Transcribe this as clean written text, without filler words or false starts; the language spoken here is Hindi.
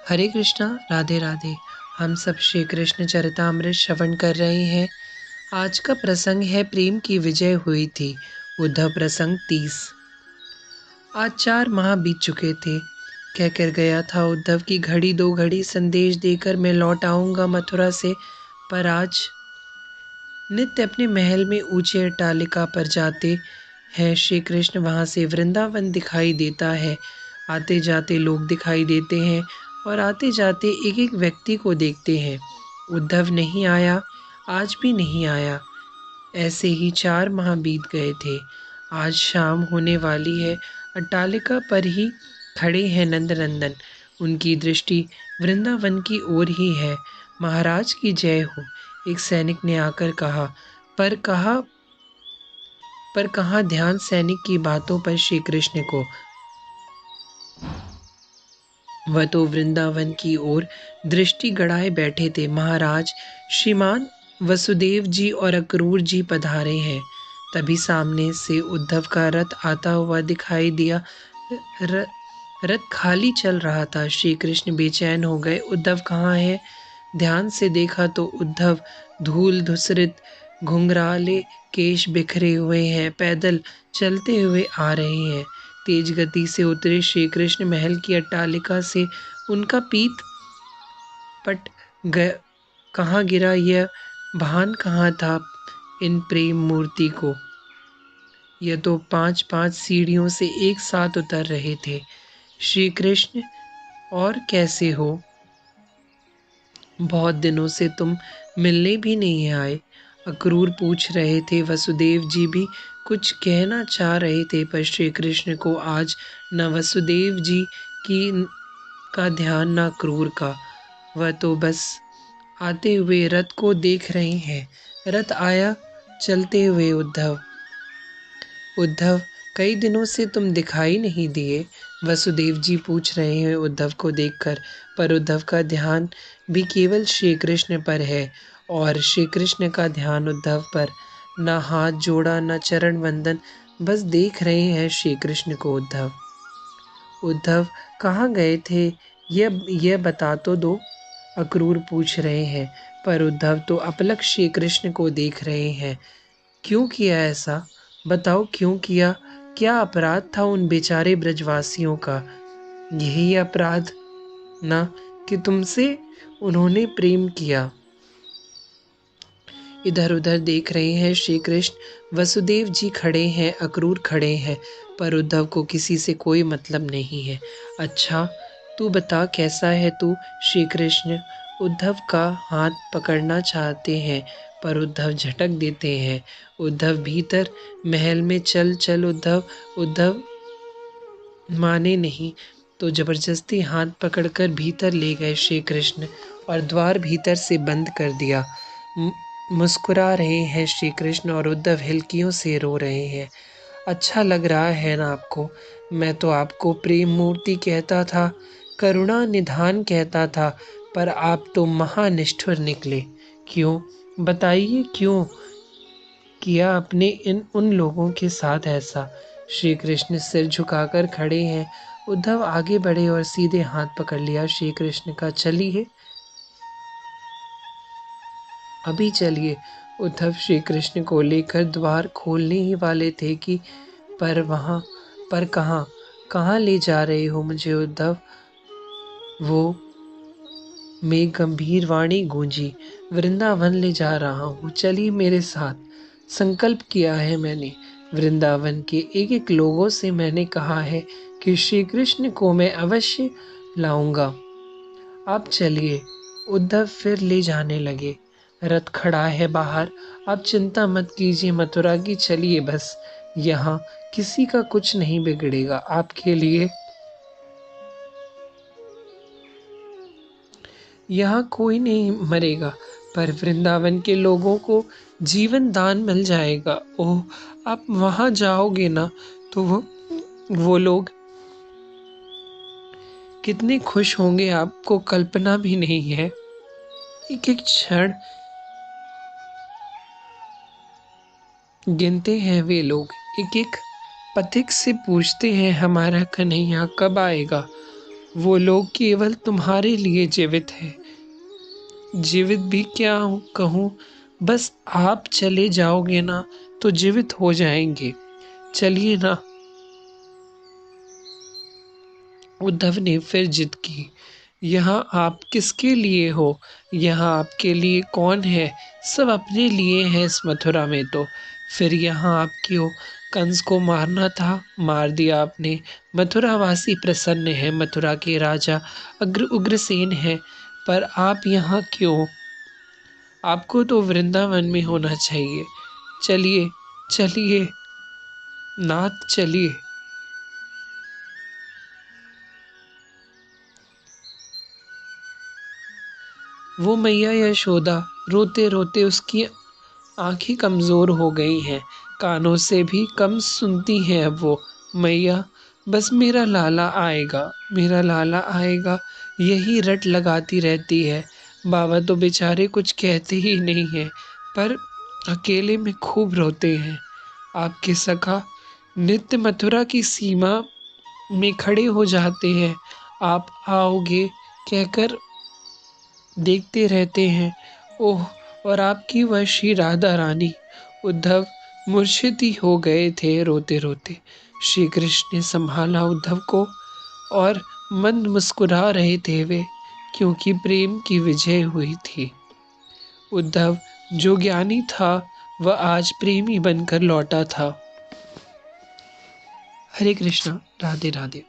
हरे कृष्णा, राधे राधे। हम सब श्री कृष्ण चरितामृत श्रवण कर रहे हैं। आज का प्रसंग है प्रेम की विजय हुई थी। उद्धव प्रसंग 30। आज 4 माह बीत चुके थे। कह कर गया था उद्धव की घड़ी 2 घड़ी संदेश देकर मैं लौट आऊंगा मथुरा से। पर आज नित्य अपने महल में ऊंचे अट्टालिका पर जाते हैं श्री कृष्ण, वहां से वृंदावन दिखाई देता है। आते जाते लोग दिखाई देते हैं और आते जाते एक एक व्यक्ति को देखते हैं। उद्धव नहीं आया, आज भी नहीं आया। ऐसे ही 4 माह बीत गए थे। आज शाम होने वाली है। अट्टालिका पर ही खड़े हैं नंदनंदन। उनकी दृष्टि वृंदावन की ओर ही है। महाराज की जय हो, एक सैनिक ने आकर कहा। पर कहा पर कहाँ ध्यान सैनिक की बातों पर श्री कृष्ण को। वह तो वृंदावन की ओर दृष्टि गड़ाए बैठे थे। महाराज, श्रीमान वसुदेव जी और अक्रूर जी पधारे हैं। तभी सामने से उद्धव का रथ आता हुआ दिखाई दिया। र, रथ खाली चल रहा था। श्री कृष्ण बेचैन हो गए। उद्धव कहाँ है? ध्यान से देखा तो उद्धव धूल धूसरित, घुंघराले केश बिखरे हुए हैं, पैदल चलते हुए आ रहे हैं। तेज गति से उतरे श्री कृष्ण महल की अट्टालिका से उनका पीत पट कहाँ गिरा, यह भान कहाँ था इन प्रेम मूर्ति को। यह तो 5-5 सीढ़ियों से एक साथ उतर रहे थे। श्री कृष्ण, और कैसे हो? बहुत दिनों से तुम मिलने भी नहीं आए। अक्रूर पूछ रहे थे। वसुदेव जी भी कुछ कहना चाह रहे थे, पर श्री कृष्ण को आज न वसुदेव जी की का ध्यान न अक्रूर का। वह तो बस आते हुए रथ को देख रहे हैं। रथ आया चलते हुए। उद्धव उद्धव, कई दिनों से तुम दिखाई नहीं दिए। वसुदेव जी पूछ रहे हैं उद्धव को देखकर। पर उद्धव का ध्यान भी केवल श्री कृष्ण पर है और श्री कृष्ण का ध्यान उद्धव पर। न हाथ जोड़ा न चरण वंदन, बस देख रहे हैं श्री कृष्ण को। उद्धव कहाँ गए थे, यह बता तो दो। अक्रूर पूछ रहे हैं। पर उद्धव तो अपलक श्री कृष्ण को देख रहे हैं। क्यों किया ऐसा? बताओ क्यों किया? क्या अपराध था उन बेचारे ब्रजवासियों का? यही अपराध ना कि तुमसे उन्होंने प्रेम किया। इधर उधर देख रहे हैं श्री कृष्ण। वसुदेव जी खड़े हैं, अक्रूर खड़े हैं, पर उद्धव को किसी से कोई मतलब नहीं है। अच्छा, तू बता कैसा है तू? श्री कृष्ण उद्धव का हाथ पकड़ना चाहते हैं, पर उद्धव झटक देते हैं। उद्धव भीतर महल में चल चल। उद्धव माने नहीं तो जबरदस्ती हाथ पकड़कर भीतर ले गए श्री कृष्ण और द्वार भीतर से बंद कर दिया। मुस्कुरा रहे हैं श्री कृष्ण और उद्धव हिलकियों से रो रहे हैं। अच्छा लग रहा है ना आपको? मैं तो आपको प्रेम मूर्ति कहता था, करुणा निधान कहता था, पर आप तो महानिष्ठुर निकले। क्यों? बताइए क्यों किया आपने उन लोगों के साथ ऐसा? श्री कृष्ण सिर झुकाकर खड़े हैं। उद्धव आगे बढ़े और सीधे हाथ पकड़ लिया श्री कृष्ण का। चलिए, अभी चलिए। उद्धव श्री कृष्ण को लेकर द्वार खोलने ही वाले थे कि पर कहाँ कहाँ ले जा रहे हो मुझे उद्धव? वो में गंभीर वाणी गूंजी। वृंदावन ले जा रहा हूँ, चलिए मेरे साथ। संकल्प किया है मैंने। वृंदावन के एक एक लोगों से मैंने कहा है कि श्री कृष्ण को मैं अवश्य लाऊंगा। आप चलिए। उद्धव फिर ले जाने लगे। रथ खड़ा है बाहर। आप चिंता मत कीजिए मथुरा की, चलिए बस। यहाँ किसी का कुछ नहीं बिगड़ेगा आपके लिए। यहाँ कोई नहीं मरेगा, पर वृंदावन के लोगों को जीवन दान मिल जाएगा। ओह, आप वहां जाओगे ना तो वो लोग कितने खुश होंगे, आपको कल्पना भी नहीं है। एक एक क्षण गिनते हैं वे लोग। एक एक पथिक से पूछते हैं हमारा कन्हैया कब आएगा। वो लोग केवल तुम्हारे लिए जीवित हैं। जीवित भी क्या कहूँ, बस आप चले जाओगे ना तो जीवित हो जाएंगे। चलिए ना। उद्धव ने फिर जिद की। यहाँ आप किसके लिए हो? यहाँ आपके लिए कौन है? सब अपने लिए है इस मथुरा में तो। फिर यहाँ आप क्यों? कंस को मारना था, मार दिया आपने। मथुरावासी प्रसन्न है, मथुरा के राजा उग्रसेन है। पर आप यहाँ क्यों? आपको तो वृंदावन में होना चाहिए। चलिए, चलिए नाथ, चलिए। वो मैया यशोदा रोते रोते, उसकी आंखें कमजोर हो गई हैं, कानों से भी कम सुनती हैं अब वो। मैया, बस मेरा लाला आएगा, मेरा लाला आएगा, यही रट लगाती रहती है। बाबा तो बेचारे कुछ कहते ही नहीं हैं, पर अकेले में खूब रोते हैं। आपके सखा नित्य मथुरा की सीमा में खड़े हो जाते हैं, आप आओगे कहकर देखते रहते हैं। ओह, और आपकी वह श्री राधा रानी। उद्धव मूर्छित ही हो गए थे रोते रोते। श्री कृष्ण ने संभाला उद्धव को, और मंद मुस्कुरा रहे थे वे, क्योंकि प्रेम की विजय हुई थी। उद्धव जो ज्ञानी था, वह आज प्रेमी बनकर लौटा था। हरे कृष्णा, राधे राधे।